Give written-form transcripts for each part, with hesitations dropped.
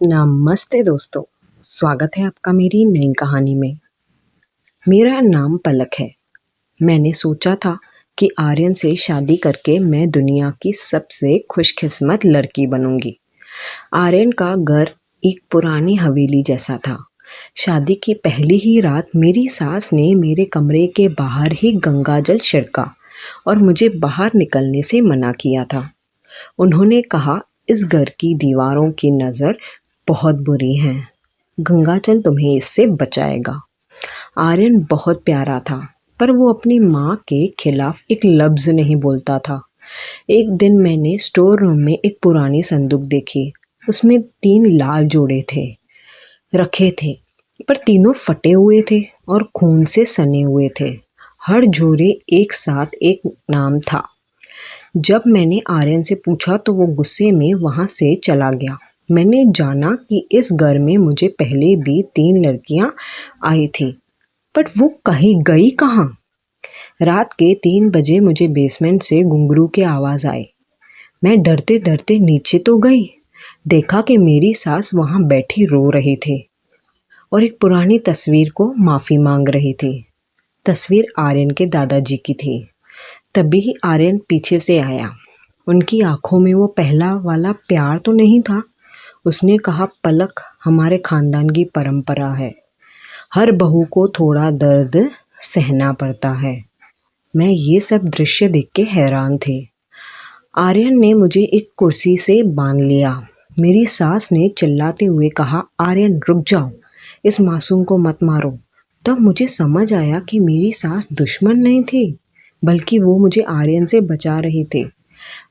नमस्ते दोस्तों, स्वागत है आपका मेरी नई कहानी में। मेरा नाम पलक है। मैंने सोचा था कि आर्यन से शादी करके मैं दुनिया की सबसे खुशकिस्मत लड़की बनूंगी। आर्यन का घर एक पुरानी हवेली जैसा था। शादी की पहली ही रात मेरी सास ने मेरे कमरे के बाहर ही गंगाजल छिड़का और मुझे बाहर निकलने से मना किया था। उन्होंने कहा, इस घर की दीवारों की नज़र बहुत बुरी हैं, गंगाजल तुम्हें इससे बचाएगा। आर्यन बहुत प्यारा था, पर वो अपनी माँ के खिलाफ एक लफ्ज़ नहीं बोलता था। एक दिन मैंने स्टोर रूम में एक पुरानी संदूक देखी। उसमें 3 लाल जोड़े रखे थे, पर तीनों फटे हुए थे और खून से सने हुए थे। हर जोड़े एक साथ एक नाम था। जब मैंने आर्यन से पूछा तो वो गुस्से में वहाँ से चला गया। मैंने जाना कि इस घर में मुझे पहले भी 3 लड़कियाँ आई थी, बट वो कहीं गई कहाँ। रात के 3 बजे मुझे बेसमेंट से घुंघरू की आवाज़ आई। मैं डरते डरते नीचे तो गई, देखा कि मेरी सास वहाँ बैठी रो रही थी और एक पुरानी तस्वीर को माफ़ी मांग रही थी। तस्वीर आर्यन के दादाजी की थी। तभी आर्यन पीछे से आया। उनकी आंखों में वो पहला वाला प्यार तो नहीं था। उसने कहा, पलक, हमारे खानदान की परंपरा है, हर बहू को थोड़ा दर्द सहना पड़ता है। मैं ये सब दृश्य देख के हैरान थी। आर्यन ने मुझे एक कुर्सी से बांध लिया। मेरी सास ने चिल्लाते हुए कहा, आर्यन रुक जाओ, इस मासूम को मत मारो। तब मुझे समझ आया कि मेरी सास दुश्मन नहीं थी, बल्कि वो मुझे आर्यन से बचा रही थी।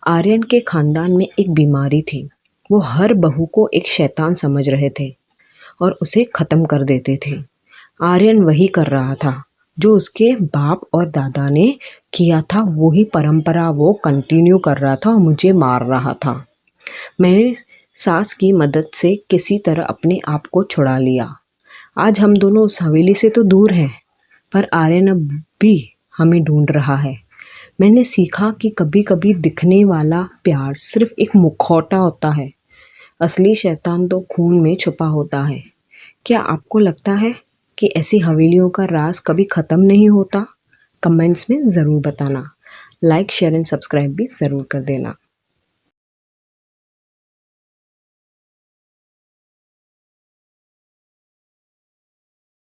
आर्यन के खानदान में एक बीमारी थी। वो हर बहू को एक शैतान समझ रहे थे और उसे ख़त्म कर देते थे। आर्यन वही कर रहा था जो उसके बाप और दादा ने किया था। वही परंपरा वो कंटिन्यू कर रहा था और मुझे मार रहा था। मैंने सास की मदद से किसी तरह अपने आप को छुड़ा लिया। आज हम दोनों उस हवेली से तो दूर हैं, पर आर्यन अब भी हमें ढूंढ रहा है। मैंने सीखा कि कभी कभी दिखने वाला प्यार सिर्फ एक मुखौटा होता है, असली शैतान तो खून में छुपा होता है। क्या आपको लगता है कि ऐसी हवेलियों का राज कभी ख़त्म नहीं होता? कमेंट्स में ज़रूर बताना। लाइक, शेयर एंड सब्सक्राइब भी ज़रूर कर देना।